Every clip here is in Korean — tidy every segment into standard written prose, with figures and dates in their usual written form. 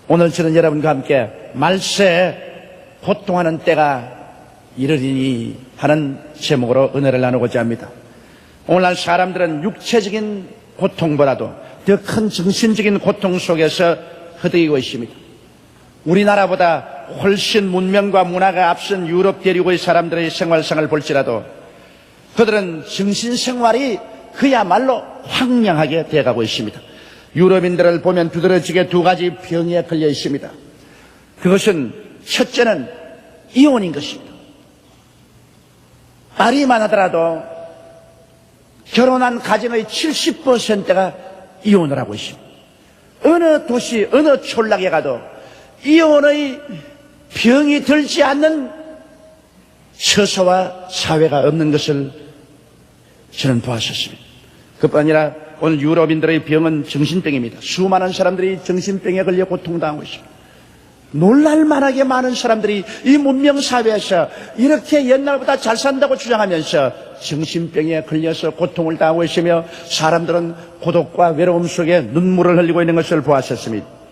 오늘 저는 여러분과 함께 말세에 고통하는 때가 이르리니 하는 제목으로 은혜를 나누고자 합니다. 오늘날 사람들은 육체적인 고통보다도 더 큰 정신적인 고통 속에서 허덕이고 있습니다. 우리나라보다 훨씬 문명과 문화가 앞선 유럽 대륙의 사람들의 생활상을 볼지라도 그들은 정신생활이 그야말로 황량하게 되어가고 있습니다. 유럽인들을 보면 두드러지게 두 가지 병에 걸려 있습니다. 그것은 첫째는 이혼인 것입니다. 말이만 하더라도 결혼한 가정의 70%가 이혼을 하고 있습니다. 어느 도시, 어느 촌락에 가도 이혼의 병이 들지 않는 처소와 사회가 없는 것을 저는 보았었습니다. 그뿐 아니라 오늘 유럽인들의 병은 정신병입니다. 수많은 사람들이 정신병에 걸려 고통당하고 있습니다. 놀랄만하게 많은 사람들이 이 문명사회에서 이렇게 옛날보다 잘 산다고 주장하면서 정신병에 걸려서 고통을 당하고 있으며 사람들은 고독과 외로움 속에 눈물을 흘리고 있는 것을 보았었습니다.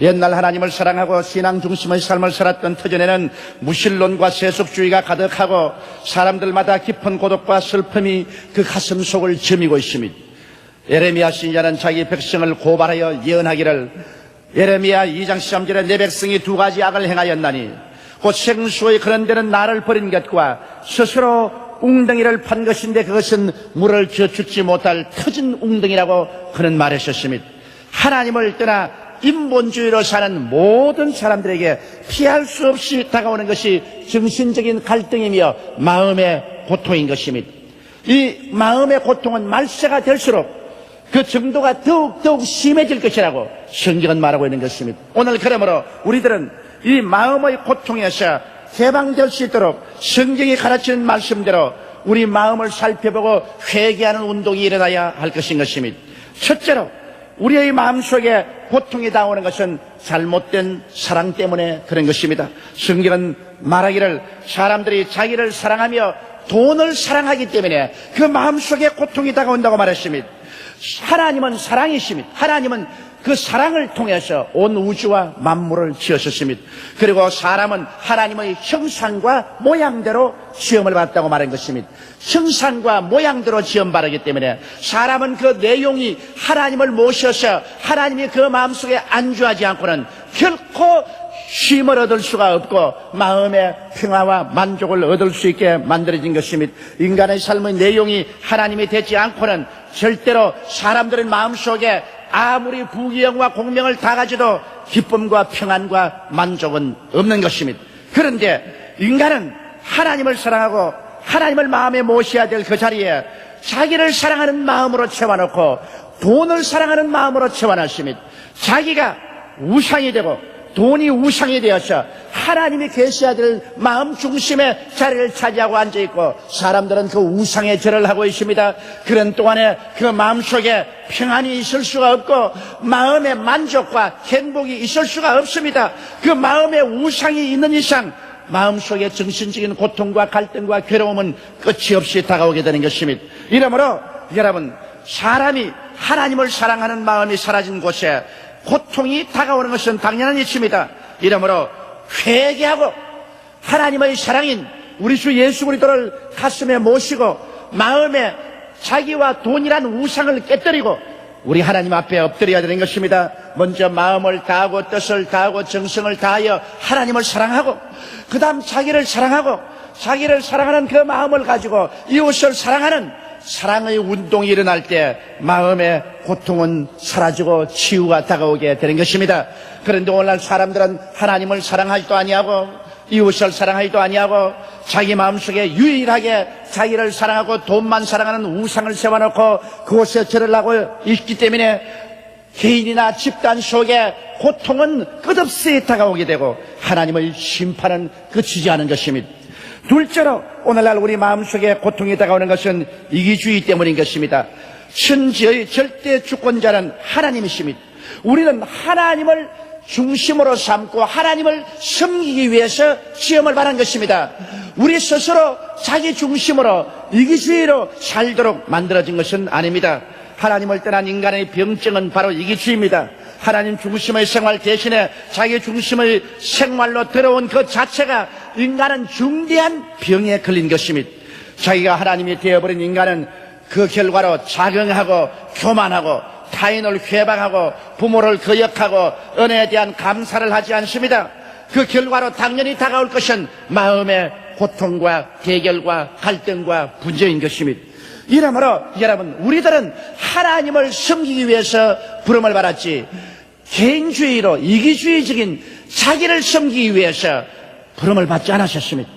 옛날 하나님을 사랑하고 신앙 중심의 삶을 살았던 터전에는 무신론과 세속주의가 가득하고 사람들마다 깊은 고독과 슬픔이 그 가슴 속을 저미고 있습니다. 예레미야 선지자는 자기 백성을 고발하여 예언하기를 예레미야 2장 13절에 내 백성이 두 가지 악을 행하였나니 곧 생수의 그런 데는 나를 버린 것과 스스로 웅덩이를 판 것인데 그것은 물을 저축지 못할 터진 웅덩이라고 그는 말했었습니다. 하나님을 떠나 인본주의로 사는 모든 사람들에게 피할 수 없이 다가오는 것이 정신적인 갈등이며 마음의 고통인 것입니다. 이 마음의 고통은 말세가 될수록 그 정도가 더욱 심해질 것이라고 성경은 말하고 있는 것입니다. 오늘 그러므로 우리들은 이 마음의 고통에서 해방될 수 있도록 성경이 가르치는 말씀대로 우리 마음을 살펴보고 회개하는 운동이 일어나야 할 것인 것입니다. 첫째로 우리의 마음속에 고통이 다가오는 것은 잘못된 사랑 때문에 그런 것입니다. 성경은 말하기를 사람들이 자기를 사랑하며 돈을 사랑하기 때문에 그 마음속에 고통이 다가온다고 말했습니다. 하나님은 사랑이십니다. 하나님은 그 사랑을 통해서 온 우주와 만물을 지으셨습니다. 그리고 사람은 하나님의 형상과 모양대로 지음을 받았다고 말한 것입니다. 형상과 모양대로 지음받았기 때문에 사람은 그 내용이 하나님을 모셔서 하나님이 그 마음속에 안주하지 않고는 결코 쉼을 얻을 수가 없고 마음의 평화와 만족을 얻을 수 있게 만들어진 것입니다. 인간의 삶의 내용이 하나님이 되지 않고는 절대로 사람들의 마음속에 아무리 부귀영화 공명을 다 가지도 기쁨과 평안과 만족은 없는 것입니다. 그런데 인간은 하나님을 사랑하고 하나님을 마음에 모셔야 될 그 자리에 자기를 사랑하는 마음으로 채워놓고 돈을 사랑하는 마음으로 채워놨습니다. 자기가 우상이 되고 돈이 우상이 되어서 하나님이 계셔야 될 마음 중심의 자리를 차지하고 앉아있고 사람들은 그 우상에 절을 하고 있습니다. 그런 동안에 그 마음속에 평안이 있을 수가 없고 마음의 만족과 행복이 있을 수가 없습니다. 그 마음에 우상이 있는 이상 마음속에 정신적인 고통과 갈등과 괴로움은 끝이 없이 다가오게 되는 것입니다. 이러므로 여러분, 사람이 하나님을 사랑하는 마음이 사라진 곳에 고통이 다가오는 것은 당연한 이치입니다. 이러므로 회개하고 하나님의 사랑인 우리 주 예수 그리스도를 가슴에 모시고 마음에 자기와 돈이란 우상을 깨뜨리고 우리 하나님 앞에 엎드려야 되는 것입니다. 먼저 마음을 다하고 뜻을 다하고 정성을 다하여 하나님을 사랑하고 그 다음 자기를 사랑하는 그 마음을 가지고 이웃을 사랑하는 사랑의 운동이 일어날 때 마음의 고통은 사라지고 치유가 다가오게 되는 것입니다. 그런데 오늘날 사람들은 하나님을 사랑하지도 아니하고 이웃을 사랑하지도 아니하고 자기 마음속에 유일하게 자기를 사랑하고 돈만 사랑하는 우상을 세워놓고 그곳에 절을 하고 있기 때문에 개인이나 집단 속에 고통은 끝없이 다가오게 되고 하나님의 심판은 그치지 않은 것입니다. 둘째로 오늘날 우리 마음속에 고통이 다가오는 것은 이기주의 때문인 것입니다. 천지의 절대 주권자는 하나님이십니다. 우리는 하나님을 중심으로 삼고 하나님을 섬기기 위해서 시험을 받은 것입니다. 우리 스스로 자기 중심으로 이기주의로 살도록 만들어진 것은 아닙니다. 하나님을 떠난 인간의 병증은 바로 이기주의입니다. 하나님 중심의 생활 대신에 자기 중심의 생활로 들어온 그 자체가 인간은 중대한 병에 걸린 것입니다. 자기가 하나님이 되어버린 인간은 그 결과로 자긍하고 교만하고 타인을 회방하고 부모를 거역하고 은혜에 대한 감사를 하지 않습니다. 그 결과로 당연히 다가올 것은 마음의 고통과 대결과 갈등과 분쟁인 것입니다. 이러므로 여러분, 우리들은 하나님을 섬기기 위해서 부름을 받았지 개인주의로 이기주의적인 자기를 섬기기 위해서 부름을 받지 않으셨습니다.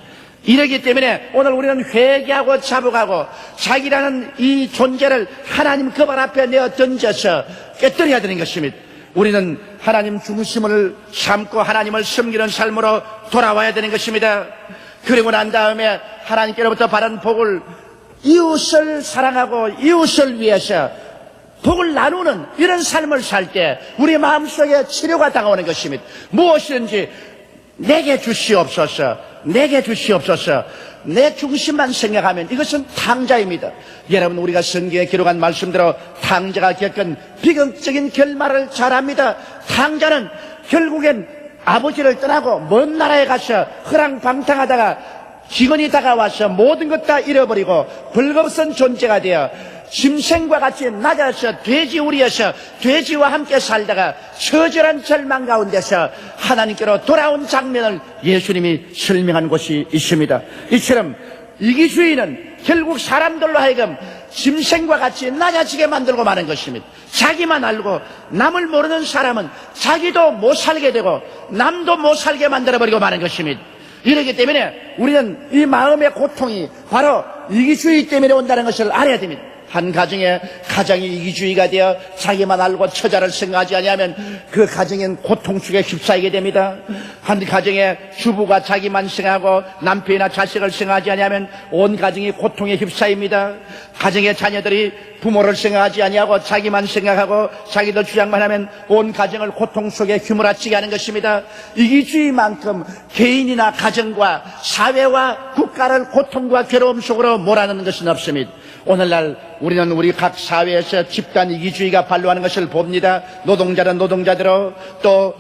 이러기 때문에 오늘 우리는 회개하고 자복하고 자기라는 이 존재를 하나님 그 발 앞에 내어 던져서 깨뜨려야 되는 것입니다. 우리는 하나님 중심을 삼고 하나님을 섬기는 삶으로 돌아와야 되는 것입니다. 그리고 난 다음에 하나님께로부터 받은 복을 이웃을 사랑하고 이웃을 위해서 복을 나누는 이런 삶을 살 때 우리 마음속에 치료가 다가오는 것입니다. 무엇이든지 내게 주시옵소서, 내게 주시옵소서, 내 중심만 생각하면 이것은 탕자입니다. 여러분, 우리가 성경에 기록한 말씀대로 탕자가 겪은 비극적인 결말을 잘 압니다. 탕자는 결국엔 아버지를 떠나고 먼 나라에 가서 허랑방탕하다가 기근이 다가와서 모든 것 다 잃어버리고 벌거벗은 존재가 되어 짐승과 같이 낮아서 돼지우리에서 돼지와 함께 살다가 처절한 절망 가운데서 하나님께로 돌아온 장면을 예수님이 설명한 곳이 있습니다. 이처럼 이기주의는 결국 사람들로 하여금 짐승과 같이 낮아지게 만들고 마는 것입니다. 자기만 알고 남을 모르는 사람은 자기도 못 살게 되고 남도 못 살게 만들어버리고 마는 것입니다. 이렇기 때문에 우리는 이 마음의 고통이 바로 이기주의 때문에 온다는 것을 알아야 됩니다. 한 가정에 가정이 이기주의가 되어 자기만 알고 처자를 생각하지 아니하면 그 가정엔 고통 속에 휩싸이게 됩니다. 한 가정에 주부가 자기만 생각하고 남편이나 자식을 생각하지 아니하면 온 가정이 고통에 휩싸입니다. 가정의 자녀들이 부모를 생각하지 아니하고 자기만 생각하고 자기들 주장만 하면 온 가정을 고통 속에 휘몰아치게 하는 것입니다. 이기주의만큼 개인이나 가정과 사회와 국가를 고통과 괴로움 속으로 몰아넣는 것은 없습니다. 오늘날 우리는 우리 각 사회에서 집단 이기주의가 발로하는 것을 봅니다. 노동자는 노동자대로, 또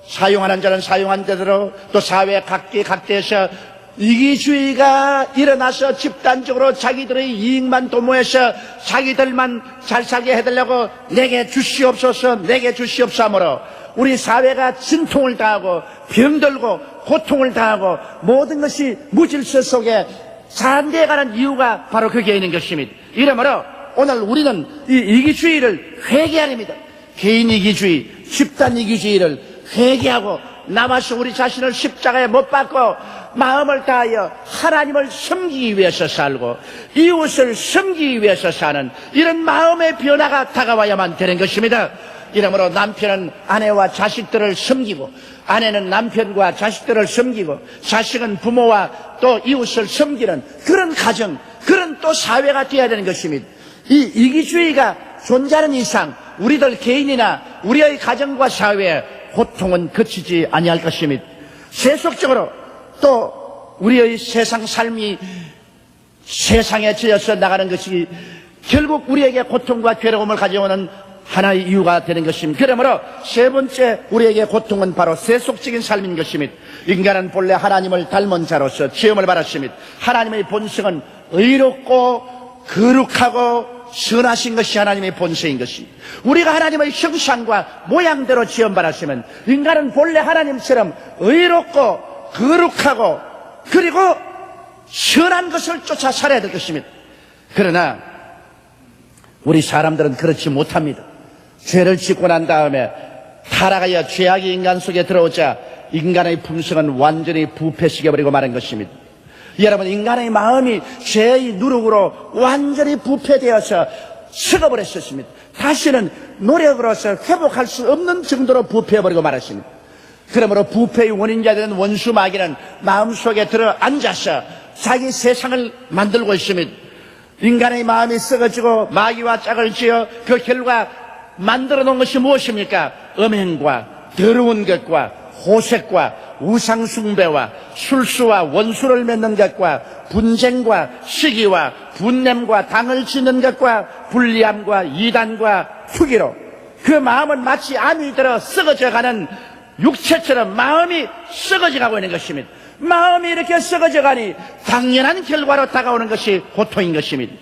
사용하는 자는 사용한 대로, 또 사회 각계에서 이기주의가 일어나서 집단적으로 자기들의 이익만 도모해서 자기들만 잘 살게 해달라고 내게 주시옵소서, 내게 주시옵소서 하므로 우리 사회가 진통을 당하고 병들고 고통을 당하고 모든 것이 무질서 속에 산대가는 이유가 바로 거기에 있는 것입니다. 이러므로 오늘 우리는 이 이기주의를 회개해야 합니다. 개인 이기주의, 집단 이기주의를 회개하고 남아서 우리 자신을 십자가에 못 박고 마음을 다하여 하나님을 섬기기 위해서 살고 이웃을 섬기기 위해서 사는 이런 마음의 변화가 다가와야만 되는 것입니다. 이러므로 남편은 아내와 자식들을 섬기고 아내는 남편과 자식들을 섬기고 자식은 부모와 또 이웃을 섬기는 그런 가정, 그런 또 사회가 되어야 되는 것입니다. 이 이기주의가 존재하는 이상 우리들 개인이나 우리의 가정과 사회에 고통은 그치지 아니할 것입니다. 세속적으로 또 우리의 세상 삶이 세상에 지어서 나가는 것이 결국 우리에게 고통과 괴로움을 가져오는 하나의 이유가 되는 것입니다. 그러므로 세 번째 우리에게 고통은 바로 세속적인 삶인 것입니다. 인간은 본래 하나님을 닮은 자로서 지음을 받았습니다. 하나님의 본성은 의롭고 거룩하고 선하신 것이 하나님의 본성인 것입니다. 우리가 하나님의 형상과 모양대로 지음받았으면 인간은 본래 하나님처럼 의롭고 거룩하고 그리고 선한 것을 쫓아 살아야 될 것입니다. 그러나 우리 사람들은 그렇지 못합니다. 죄를 짓고 난 다음에 타락하여 죄악이 인간 속에 들어오자 인간의 품성은 완전히 부패시켜버리고 마는 것입니다. 여러분, 인간의 마음이 죄의 누룩으로 완전히 부패되어서 썩어버렸습니다. 다시는 노력으로서 회복할 수 없는 정도로 부패해버리고 말았습니다. 그러므로 부패의 원인자 되는 원수 마귀는 마음속에 들어 앉아서 자기 세상을 만들고 있습니다. 인간의 마음이 썩어지고 마귀와 짝을 지어 그 결과 만들어 놓은 것이 무엇입니까? 음행과 더러운 것과 호색과 우상숭배와 술수와 원수를 맺는 것과 분쟁과 시기와 분냄과 당을 짓는 것과 불리함과 이단과 투기로 그 마음은 마치 암이 들어 썩어져가는 육체처럼 마음이 썩어져가고 있는 것입니다. 마음이 이렇게 썩어져가니 당연한 결과로 다가오는 것이 고통인 것입니다.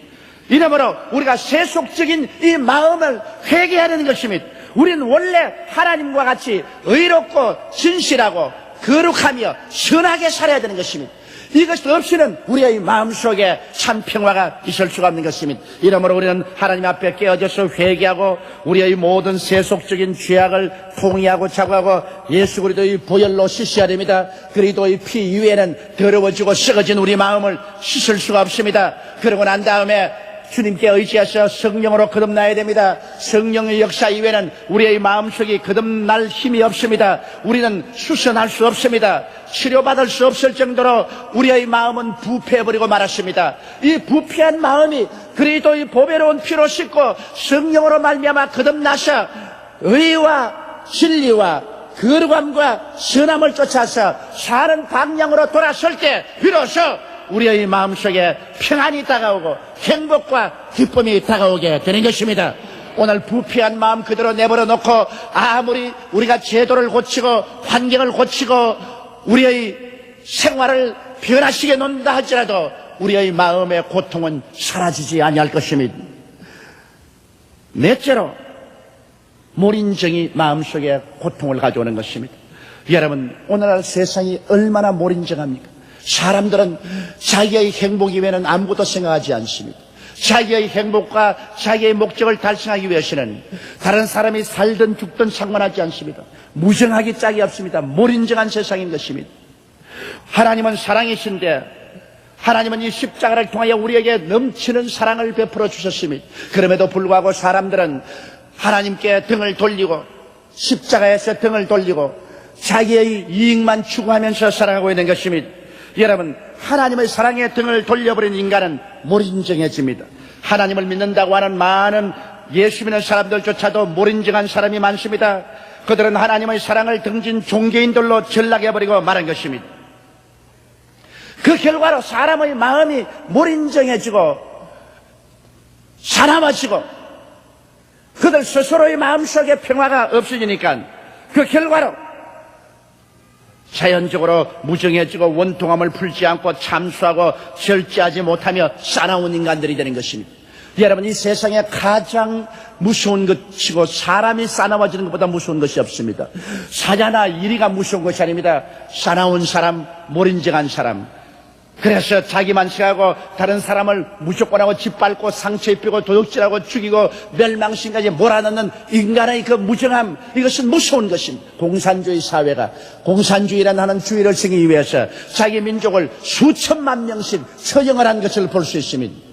이러므로 우리가 세속적인 이 마음을 회개하는 것입니다. 우리는 원래 하나님과 같이 의롭고 진실하고 거룩하며 선하게 살아야 되는 것입니다. 이것 없이는 우리의 마음속에 참 평화가 있을 수가 없는 것입니다. 이러므로 우리는 하나님 앞에 깨어져서 회개하고 우리의 모든 세속적인 죄악을 통회하고 자고하고 예수 그리스도의 보혈로 씻어야 됩니다. 그리스도의 피 이외에는 더러워지고 썩어진 우리 마음을 씻을 수가 없습니다. 그러고 난 다음에 주님께 의지해서 성령으로 거듭나야 됩니다. 성령의 역사 이외에는 우리의 마음속에 거듭날 힘이 없습니다. 우리는 수선할 수 없습니다. 치료받을 수 없을 정도로 우리의 마음은 부패해버리고 말았습니다. 이 부패한 마음이 그리스도의 보배로운 피로 씻고 성령으로 말미암아 거듭나서 의와 진리와 거룩함과 선함을 쫓아서 사는 방향으로 돌아설 때 비로소 우리의 마음속에 평안이 다가오고 행복과 기쁨이 다가오게 되는 것입니다. 오늘 부패한 마음 그대로 내버려 놓고 아무리 우리가 제도를 고치고 환경을 고치고 우리의 생활을 변화시켜 놓는다 할지라도 우리의 마음의 고통은 사라지지 아니할 것입니다. 넷째로 몰인정이 마음속에 고통을 가져오는 것입니다. 여러분, 오늘날 세상이 얼마나 몰인정합니까? 사람들은 자기의 행복 이외에는 아무것도 생각하지 않습니다. 자기의 행복과 자기의 목적을 달성하기 위해서는 다른 사람이 살든 죽든 상관하지 않습니다. 무정하기 짝이 없습니다. 몰인정한 세상인 것입니다. 하나님은 사랑이신데 하나님은 이 십자가를 통하여 우리에게 넘치는 사랑을 베풀어 주셨습니다. 그럼에도 불구하고 사람들은 하나님께 등을 돌리고 십자가에서 등을 돌리고 자기의 이익만 추구하면서 살아가고 있는 것입니다. 여러분, 하나님의 사랑에 등을 돌려버린 인간은 몰인정해집니다. 하나님을 믿는다고 하는 많은 예수 믿는 사람들조차도 몰인정한 사람이 많습니다. 그들은 하나님의 사랑을 등진 종교인들로 전락해버리고 말한 것입니다. 그 결과로 사람의 마음이 몰인정해지고 사나워지고 그들 스스로의 마음속에 평화가 없어지니까 그 결과로 자연적으로 무정해지고 원통함을 풀지 않고 참수하고 절제하지 못하며 싸나운 인간들이 되는 것입니다. 여러분, 이 세상에 가장 무서운 것이고 사람이 싸나워지는 것보다 무서운 것이 없습니다. 사자나 이리가 무서운 것이 아닙니다. 싸나운 사람, 몰인정한 사람. 그래서 자기만 생각하고 다른 사람을 무조건하고 짓밟고 상처 입히고 도둑질하고 죽이고 멸망신까지 몰아넣는 인간의 그 무정함, 이것은 무서운 것입니다. 공산주의 사회가 공산주의라는 하는 주의를 지키기 위해서 자기 민족을 수천만 명씩 처형을 한 것을 볼 수 있습니다.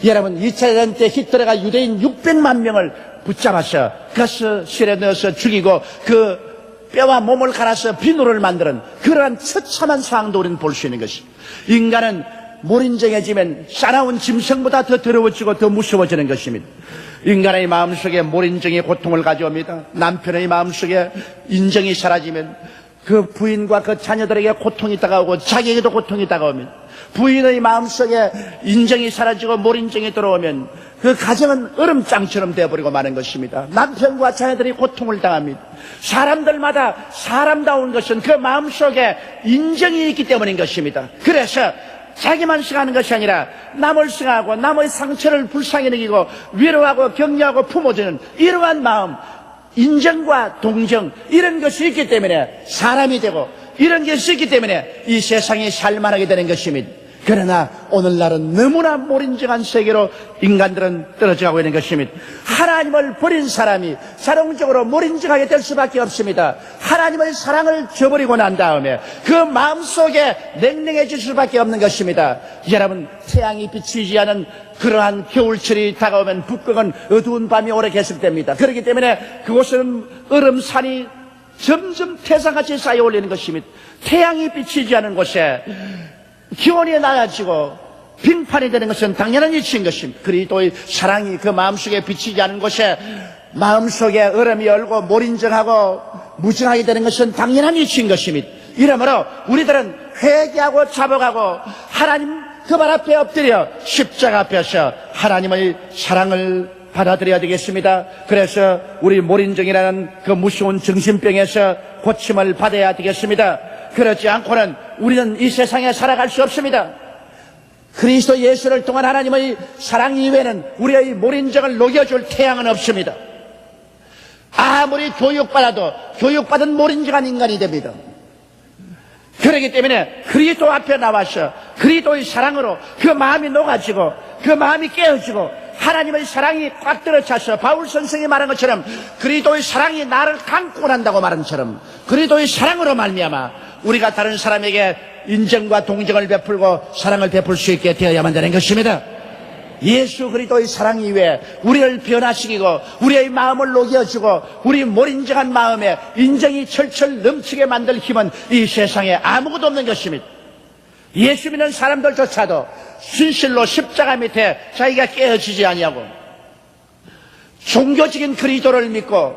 여러분, 2차 대전 때 히틀러가 유대인 600만 명을 붙잡아서 가스실에 넣어서 죽이고 그 뼈와 몸을 갈아서 비누를 만드는 그러한 처참한 상황도 우리는 볼 수 있는 것입니다. 인간은 몰인정해지면 싸나운 짐승보다 더 더러워지고 더 무서워지는 것입니다. 인간의 마음속에 몰인정이 고통을 가져옵니다. 남편의 마음속에 인정이 사라지면 그 부인과 그 자녀들에게 고통이 다가오고 자기에게도 고통이 다가옵니다. 부인의 마음속에 인정이 사라지고 몰인정이 들어오면 그 가정은 얼음장처럼 되어버리고 마는 것입니다. 남편과 자녀들이 고통을 당합니다. 사람들마다 사람다운 것은 그 마음속에 인정이 있기 때문인 것입니다. 그래서 자기만 생각하는 것이 아니라 남을 생각하고 남의 상처를 불쌍히 여기고 위로하고 격려하고 품어주는 이러한 마음, 인정과 동정, 이런 것이 있기 때문에 사람이 되고 이런 것이 있기 때문에 이 세상이 살만하게 되는 것입니다. 그러나 오늘날은 너무나 몰인정한 세계로 인간들은 떨어져 가고 있는 것입니다. 하나님을 버린 사람이 자동적으로 몰인정하게 될 수밖에 없습니다. 하나님의 사랑을 저버리고 난 다음에 그 마음속에 냉랭해질 수밖에 없는 것입니다. 여러분, 태양이 비치지 않은 그러한 겨울철이 다가오면 북극은 어두운 밤이 오래 계속됩니다. 그렇기 때문에 그곳은 얼음산이 점점 태산같이 쌓여 올리는 것입니다. 태양이 비치지 않은 곳에 기온이 낮아지고 빙판이 되는 것은 당연한 이치인 것입니다. 그리스도의 사랑이 그 마음속에 비치지 않은 곳에 마음속에 얼음이 얼고 몰인정하고 무정하게 되는 것은 당연한 이치인 것입니다. 이러므로 우리들은 회개하고 자복하고 하나님 그 발 앞에 엎드려 십자가 앞에서 하나님의 사랑을 받아들여야 되겠습니다. 그래서 우리 몰인증이라는 그 무서운 정신병에서 고침을 받아야 되겠습니다. 그렇지 않고는 우리는 이 세상에 살아갈 수 없습니다. 그리스도 예수를 통한 하나님의 사랑 이외에는 우리의 몰인증을 녹여줄 태양은 없습니다. 아무리 교육받아도 교육받은 몰인증한 인간이 됩니다. 그렇기 때문에 그리스도 앞에 나와서 그리스도의 사랑으로 그 마음이 녹아지고 그 마음이 깨어지고 하나님의 사랑이 꽉 들어차서 바울 선생이 말한 것처럼 그리스도의 사랑이 나를 감고 난다고 말한 것처럼 그리스도의 사랑으로 말미암아 우리가 다른 사람에게 인정과 동정을 베풀고 사랑을 베풀 수 있게 되어야만 되는 것입니다. 예수 그리스도의 사랑 이외에 우리를 변화시키고 우리의 마음을 녹여주고 우리 몰인정한 마음에 인정이 철철 넘치게 만들 힘은 이 세상에 아무것도 없는 것입니다. 예수 믿는 사람들조차도 순실로 십자가 밑에 자기가 깨어지지 아니하고 종교적인 그리스도를 믿고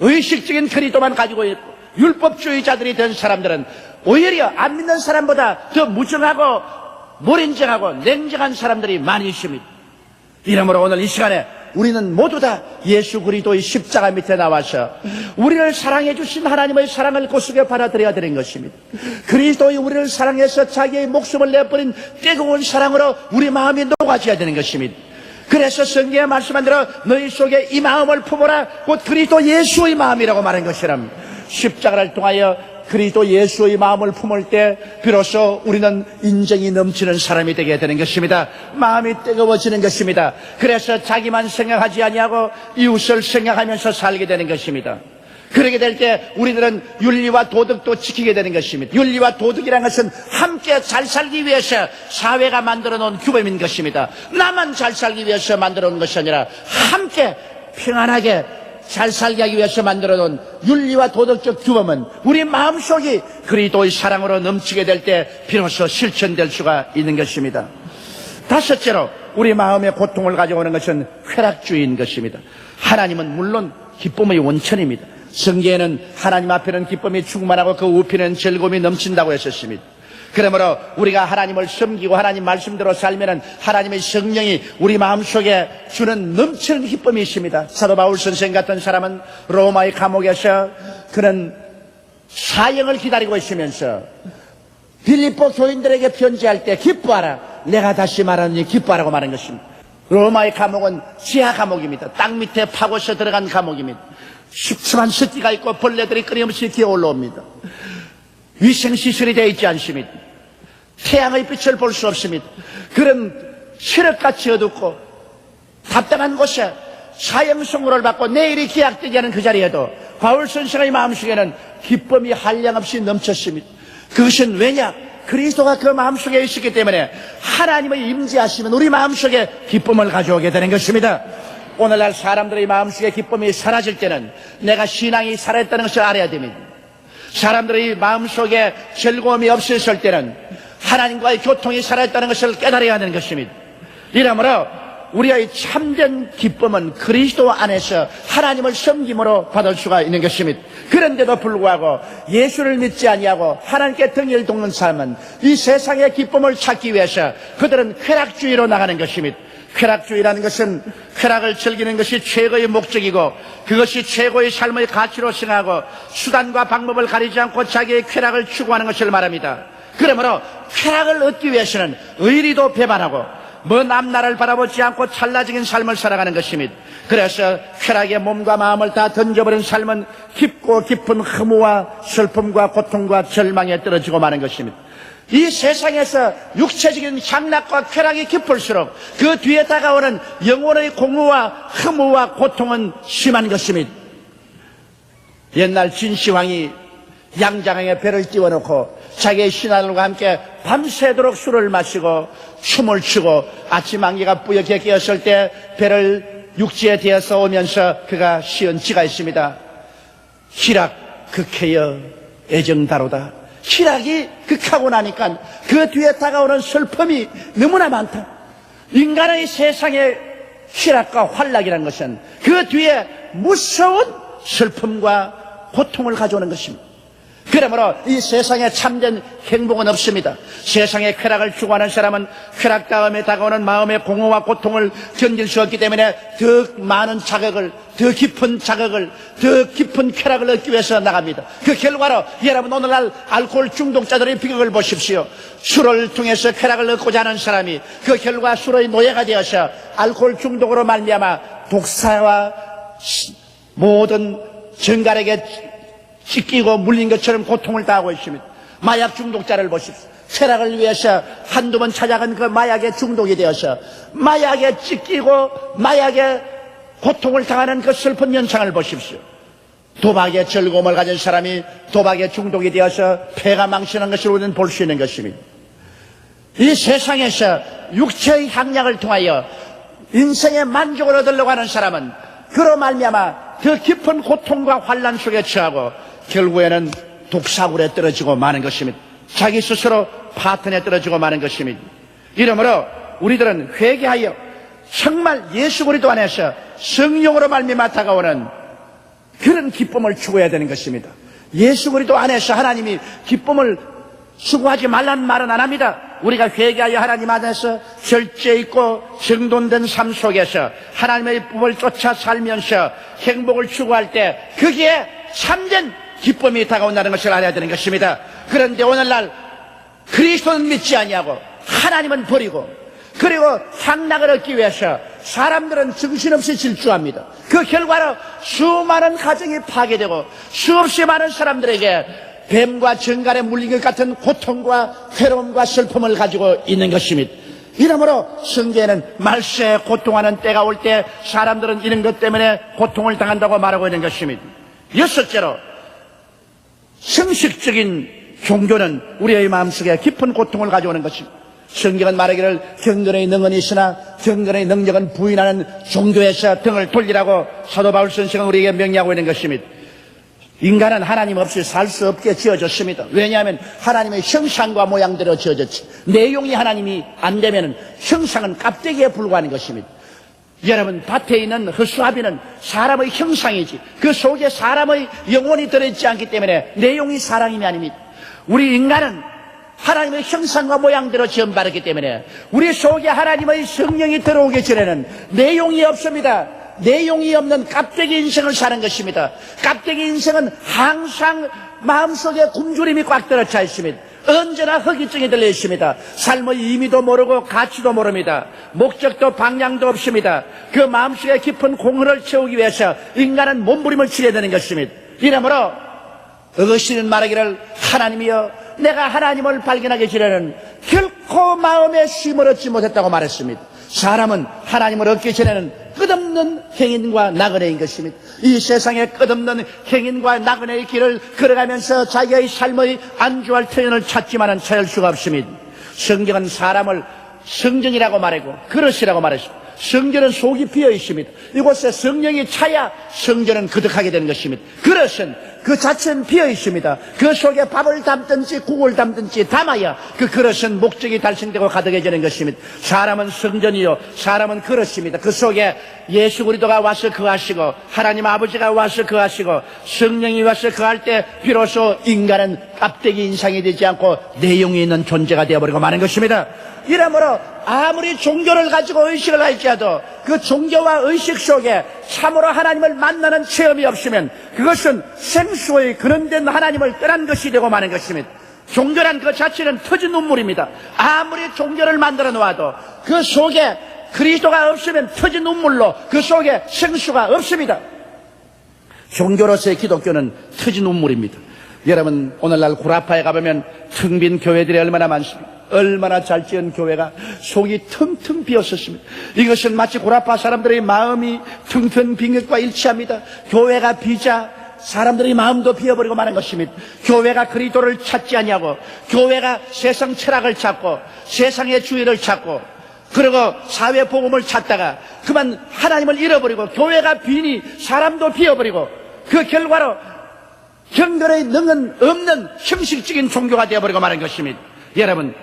의식적인 그리스도만 가지고 있고 율법주의자들이 된 사람들은 오히려 안 믿는 사람보다 더 무정하고 몰인정하고 냉정한 사람들이 많이 있습니다. 이러므로 오늘 이 시간에 우리는 모두 다 예수 그리스도의 십자가 밑에 나와서 우리를 사랑해 주신 하나님의 사랑을 고스게 받아들여야 되는 것입니다. 그리스도의 우리를 사랑해서 자기의 목숨을 내버린 뜨거운 사랑으로 우리 마음이 녹아져야 되는 것입니다. 그래서 성경에 말씀한 대로 너희 속에 이 마음을 품어라 곧 그리스도 예수의 마음이라고 말한 것이랍니다. 십자가를 통하여 그리스도 예수의 마음을 품을 때 비로소 우리는 인정이 넘치는 사람이 되게 되는 것입니다. 마음이 뜨거워지는 것입니다. 그래서 자기만 생각하지 아니하고 이웃을 생각하면서 살게 되는 것입니다. 그렇게 될 때 우리들은 윤리와 도덕도 지키게 되는 것입니다. 윤리와 도덕이라는 것은 함께 잘 살기 위해서 사회가 만들어 놓은 규범인 것입니다. 나만 잘 살기 위해서 만들어 놓은 것이 아니라 함께 평안하게 잘 살게 하기 위해서 만들어 놓은 윤리와 도덕적 규범은 우리 마음속이 그리스도의 사랑으로 넘치게 될 때 비로소 실천될 수가 있는 것입니다. 다섯째로 우리 마음의 고통을 가져오는 것은 쾌락주의인 것입니다. 하나님은 물론 기쁨의 원천입니다. 성경에는 하나님 앞에는 기쁨이 충만하고 그 우편에는 즐거움이 넘친다고 했었습니다. 그러므로 우리가 하나님을 섬기고 하나님 말씀대로 살면은 하나님의 성령이 우리 마음속에 주는 넘치는 기쁨이 있습니다. 사도 바울 선생 같은 사람은 로마의 감옥에서 그는 사형을 기다리고 있으면서 빌립보 교인들에게 편지할 때 기뻐하라 내가 다시 말하노니 기뻐하라고 말한 것입니다. 로마의 감옥은 지하 감옥입니다. 땅 밑에 파고서 들어간 감옥입니다. 습습한 습기가 있고 벌레들이 끊임없이 기어 올라옵니다. 위생시설이 되어 있지 않습니다. 태양의 빛을 볼 수 없습니다. 그런 칠흑같이 어둡고 답답한 곳에 사형 선고를 받고 내일이 기약되지 않은 그 자리에도 바울 선생의 마음속에는 기쁨이 한량없이 넘쳤습니다. 그것은 왜냐? 그리스도가 그 마음속에 있었기 때문에 하나님의 임재하시면 우리 마음속에 기쁨을 가져오게 되는 것입니다. 오늘날 사람들의 마음속에 기쁨이 사라질 때는 내가 신앙이 살아있다는 것을 알아야 됩니다. 사람들의 마음속에 즐거움이 없었을 때는 하나님과의 교통이 살아있다는 것을 깨달아야 하는 것입니다. 이러므로 우리의 참된 기쁨은 그리스도 안에서 하나님을 섬김으로 받을 수가 있는 것입니다. 그런데도 불구하고 예수를 믿지 아니하고 하나님께 등을 돕는 삶은 이 세상의 기쁨을 찾기 위해서 그들은 쾌락주의로 나가는 것입니다. 쾌락주의라는 것은 쾌락을 즐기는 것이 최고의 목적이고 그것이 최고의 삶의 가치로 생각하고 수단과 방법을 가리지 않고 자기의 쾌락을 추구하는 것을 말합니다. 그러므로 쾌락을 얻기 위해서는 의리도 배반하고 먼 앞날을 바라보지 않고 찰나적인 삶을 살아가는 것입니다. 그래서 쾌락의 몸과 마음을 다 던져버린 삶은 깊고 깊은 허무와 슬픔과 고통과 절망에 떨어지고 마는 것입니다. 이 세상에서 육체적인 향락과 쾌락이 깊을수록 그 뒤에 다가오는 영혼의 공허와 허무와 고통은 심한 것입니다. 옛날 진시황이 양장에 배를 띄워놓고 자기의 신하들과 함께 밤새도록 술을 마시고 춤을 추고 아침 안개가 뿌옇게 끼었을 때 배를 육지에 대어서 오면서 그가 시은 지가 있습니다. 희락 극해여 애정다로다. 희락이 극하고 나니까 그 뒤에 다가오는 슬픔이 너무나 많다. 인간의 세상의 희락과 환락이라는 것은 그 뒤에 무서운 슬픔과 고통을 가져오는 것입니다. 그러므로 이 세상에 참된 행복은 없습니다. 세상에 쾌락을 추구하는 사람은 쾌락 다음에 다가오는 마음의 공허와 고통을 견딜 수 없기 때문에 더 많은 자극을, 더 깊은 자극을, 더 깊은 쾌락을 얻기 위해서 나갑니다. 그 결과로 여러분 오늘날 알코올 중독자들의 비극을 보십시오. 술을 통해서 쾌락을 얻고자 하는 사람이 그 결과 술의 노예가 되어서 알코올 중독으로 말미암아 독사와 모든 정갈에게 찢기고 물린 것처럼 고통을 당하고 있습니다. 마약 중독자를 보십시오. 쾌락을 위해서 한두 번 찾아간 그 마약에 중독이 되어서 마약에 찢기고 마약에 고통을 당하는 그 슬픈 현상을 보십시오. 도박의 즐거움을 가진 사람이 도박에 중독이 되어서 폐가 망신한 것을 우리는 볼 수 있는 것입니다. 이 세상에서 육체의 향락을 통하여 인생의 만족을 얻으려고 하는 사람은 그로 말미암아 더 깊은 고통과 환난 속에 처하고 결국에는 독사굴에 떨어지고 마는 것입니다. 자기 스스로 파탄에 떨어지고 마는 것입니다. 이러므로 우리들은 회개하여 정말 예수 그리스도 안에서 성령으로 말미암아 다가오는 그런 기쁨을 추구해야 되는 것입니다. 예수 그리스도 안에서 하나님이 기쁨을 추구하지 말라는 말은 안 합니다. 우리가 회개하여 하나님 안에서 절제 있고 정돈된 삶 속에서 하나님의 법을 쫓아 살면서 행복을 추구할 때 거기에 참된 기쁨이 다가온다는 것을 알아야 되는 것입니다. 그런데 오늘날 그리스도는 믿지 아니하고 하나님은 버리고 그리고 향락을 얻기 위해서 사람들은 정신없이 질주합니다. 그 결과로 수많은 가정이 파괴되고 수없이 많은 사람들에게 뱀과 정갈에 물린 것 같은 고통과 괴로움과 슬픔을 가지고 있는 것입니다. 이러므로 성경에는 말세에 고통하는 때가 올 때 사람들은 이런 것 때문에 고통을 당한다고 말하고 있는 것입니다. 여섯째로 형식적인 종교는 우리의 마음속에 깊은 고통을 가져오는 것입니다. 성경은 말하기를 경건의 능은 있으나 경건의 능력은 부인하는 종교에서 등을 돌리라고 사도 바울 선생은 우리에게 명령하고 있는 것입니다. 인간은 하나님 없이 살 수 없게 지어졌습니다. 왜냐하면 하나님의 형상과 모양대로 지어졌지. 내용이 하나님이 안 되면 형상은 껍데기에 불과한 것입니다. 여러분, 밭에 있는 허수아비는 사람의 형상이지 그 속에 사람의 영혼이 들어있지 않기 때문에 내용이 사람이 아닙니다. 우리 인간은 하나님의 형상과 모양대로 지음받았기 때문에 우리 속에 하나님의 성령이 들어오기 전에는 내용이 없습니다. 내용이 없는 껍데기 인생을 사는 것입니다. 껍데기 인생은 항상 마음속에 굶주림이 꽉 들어차 있습니다. 언제나 허기증이 들려 있습니다. 삶의 의미도 모르고 가치도 모릅니다. 목적도 방향도 없습니다. 그 마음속에 깊은 공허를 채우기 위해서 인간은 몸부림을 치러야 되는 것입니다. 이러므로 어거스틴은 말하기를 하나님이여 내가 하나님을 발견하기 전에는 결코 마음에 쉼을 얻지 못했다고 말했습니다. 사람은 하나님을 얻기 전에는 끝없는 행인과 나그네인 것입니다. 이 세상에 끝없는 행인과 나그네의 길을 걸어가면서 자기의 삶의 안주할 터전을 찾지만은 찾을 수가 없습니다. 성경은 사람을 성전이라고 말하고 그릇이라고 말했습니다. 성전은 속이 비어 있습니다. 이곳에 성령이 차야 성전은 거듭하게 되는 것입니다. 그릇은 그 자체는 비어 있습니다. 그 속에 밥을 담든지 국을 담든지 담아야 그 그릇은 목적이 달성되고 가득해지는 것입니다. 사람은 성전이요 사람은 그릇입니다. 그 속에 예수 그리스도가 와서 거하시고 하나님 아버지가 와서 거하시고 성령이 와서 거할 때 비로소 인간은 껍데기 인상이 되지 않고 내용이 있는 존재가 되어버리고 마는 것입니다. 이러므로 아무리 종교를 가지고 의식을 할지라도 그 종교와 의식 속에 참으로 하나님을 만나는 체험이 없으면 그것은 생수의 그런된 하나님을 떠난 것이 되고 마는 것입니다. 종교란 그 자체는 터진 눈물입니다. 아무리 종교를 만들어 놓아도 그 속에 그리스도가 없으면 터진 눈물로 그 속에 생수가 없습니다. 종교로서의 기독교는 터진 눈물입니다. 여러분 오늘날 구라파에 가보면 텅 빈 교회들이 얼마나 많습니까? 얼마나 잘 지은 교회가 속이 텅텅 비었었습니다. 이것은 마치 구라파 사람들의 마음이 텅텅 빈 것과 일치합니다. 교회가 비자 사람들의 마음도 비어버리고 마는 것입니다. 교회가 그리스도를 찾지 아니하고 교회가 세상 철학을 찾고 세상의 주의를 찾고 그리고 사회 복음을 찾다가 그만 하나님을 잃어버리고 교회가 비니 사람도 비어버리고 그 결과로 경건의 능은 없는 형식적인 종교가 되어버리고 마는 것입니다. 여러분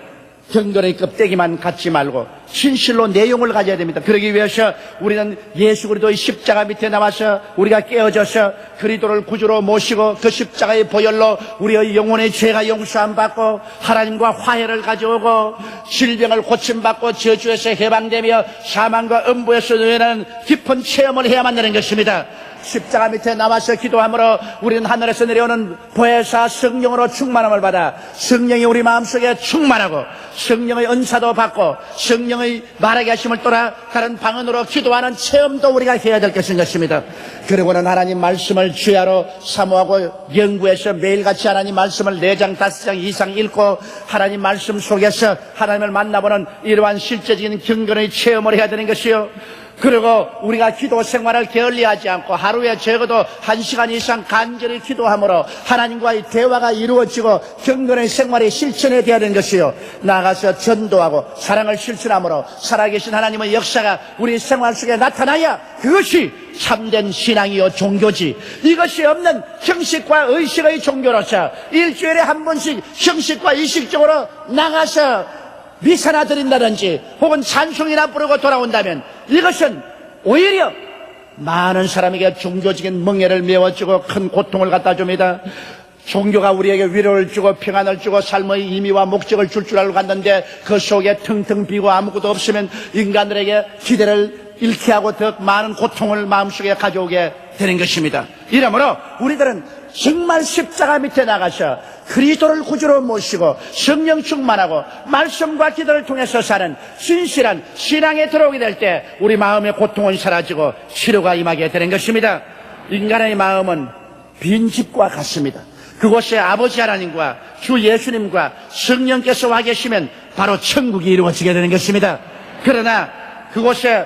경건의 껍데기만 갖지 말고 진실로 내용을 가져야 됩니다. 그러기 위해서 우리는 예수 그리스도의 십자가 밑에 나와서 우리가 깨어져서 그리스도를 구주로 모시고 그 십자가의 보혈로 우리의 영혼의 죄가 용서함 받고 하나님과 화해를 가져오고 질병을 고침받고 저주에서 해방되며 사망과 음부에서 누리는 깊은 체험을 해야만 되는 것입니다. 십자가 밑에 나와서 기도함으로 우리는 하늘에서 내려오는 보혜사 성령으로 충만함을 받아 성령이 우리 마음속에 충만하고 성령의 은사도 받고 성령의 말하게 하심을 따라 다른 방언으로 기도하는 체험도 우리가 해야 될 것입니다. 그리고는 하나님 말씀을 주야로 사모하고 연구해서 매일같이 하나님 말씀을 4장 5장 이상 읽고 하나님 말씀 속에서 하나님을 만나보는 이러한 실제적인 경건의 체험을 해야 되는 것이요. 그리고 우리가 기도 생활을 게을리하지 않고 하루에 적어도 1시간 이상 간절히 기도함으로 하나님과의 대화가 이루어지고 경건의 생활이 실천이 되어야 되는 것이요. 나아가서 전도하고 사랑을 실천함으로 살아계신 하나님의 역사가 우리 생활 속에 나타나야 그것이 참된 신앙이요 종교지. 이것이 없는 형식과 의식의 종교로서 일주일에 한 번씩 형식과 의식적으로 나가서 미사나 드린다든지 혹은 찬송이나 부르고 돌아온다면 이것은 오히려 많은 사람에게 종교적인 멍에를 메워주고 큰 고통을 갖다 줍니다. 종교가 우리에게 위로를 주고 평안을 주고 삶의 의미와 목적을 줄 알고 갔는데 그 속에 텅텅 비고 아무것도 없으면 인간들에게 기대를 잃게 하고 더 많은 고통을 마음속에 가져오게 되는 것입니다. 이러므로 우리들은 정말 십자가 밑에 나가서 그리스도를 구주로 모시고 성령 충만하고 말씀과 기도를 통해서 사는 진실한 신앙에 들어오게 될 때 우리 마음의 고통은 사라지고 치료가 임하게 되는 것입니다. 인간의 마음은 빈집과 같습니다. 그곳에 아버지 하나님과 주 예수님과 성령께서 와 계시면 바로 천국이 이루어지게 되는 것입니다. 그러나 그곳에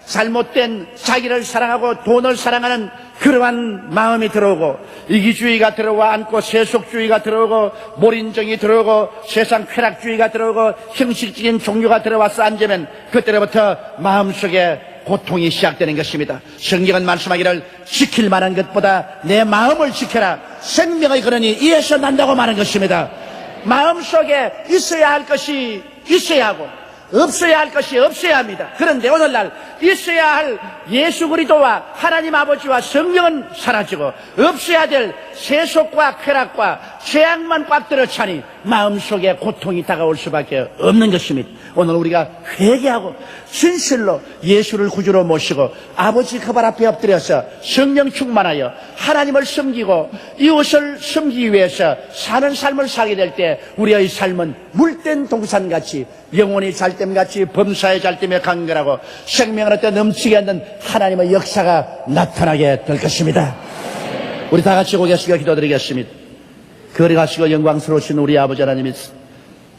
잘못된 자기를 사랑하고 돈을 사랑하는 그러한 마음이 들어오고 이기주의가 들어와 앉고 세속주의가 들어오고 몰인정이 들어오고 세상 쾌락주의가 들어오고 형식적인 종교가 들어와서 앉으면 그때로부터 마음속에 고통이 시작되는 것입니다. 성경은 말씀하기를 지킬 만한 것보다 내 마음을 지켜라. 생명의 근원이 이에서 난다고 말하는 것입니다. 마음속에 있어야 할 것이 있어야 하고 없어야 할 것이 없어야 합니다. 그런데 오늘날 있어야 할 예수 그리스도와 하나님 아버지와 성령은 사라지고 없어야 될 세속과 쾌락과 죄악만 꽉 들어차니 마음속에 고통이 다가올 수밖에 없는 것입니다. 오늘 우리가 회개하고 진실로 예수를 구주로 모시고 아버지 그 발 앞에 엎드려서 성령 충만하여 하나님을 섬기고 이웃을 섬기기 위해서 사는 삶을 살게 될 때 우리의 삶은 물된 동산같이 영혼이 잘됨같이 범사에 잘됨에 강건하고 생명을 얻어 넘치게 하는 하나님의 역사가 나타나게 될 것입니다. 우리 다 같이 고개 숙여 기도드리겠습니다. 거룩하시고 영광스러우신 우리 아버지 하나님이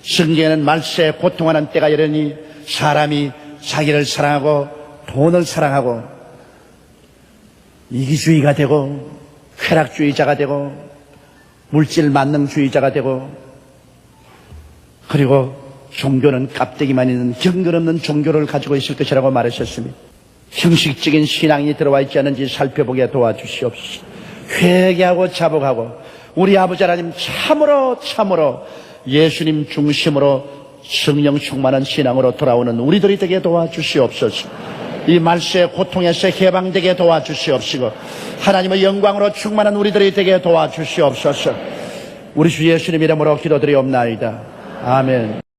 성경에는 말세에 고통하는 때가 이르니 사람이 자기를 사랑하고 돈을 사랑하고 이기주의가 되고 쾌락주의자가 되고 물질 만능주의자가 되고 그리고 종교는 껍데기만 있는 경건 없는 종교를 가지고 있을 것이라고 말하셨습니다. 형식적인 신앙이 들어와 있지 않은지 살펴보게 도와주시옵소서. 회개하고 자복하고 우리 아버지 하나님 참으로 예수님 중심으로 성령 충만한 신앙으로 돌아오는 우리들이 되게 도와주시옵소서. 이 말세의 고통에서 해방되게 도와주시옵시고 하나님의 영광으로 충만한 우리들이 되게 도와주시옵소서. 우리 주 예수님 이름으로 기도드리옵나이다. 아멘.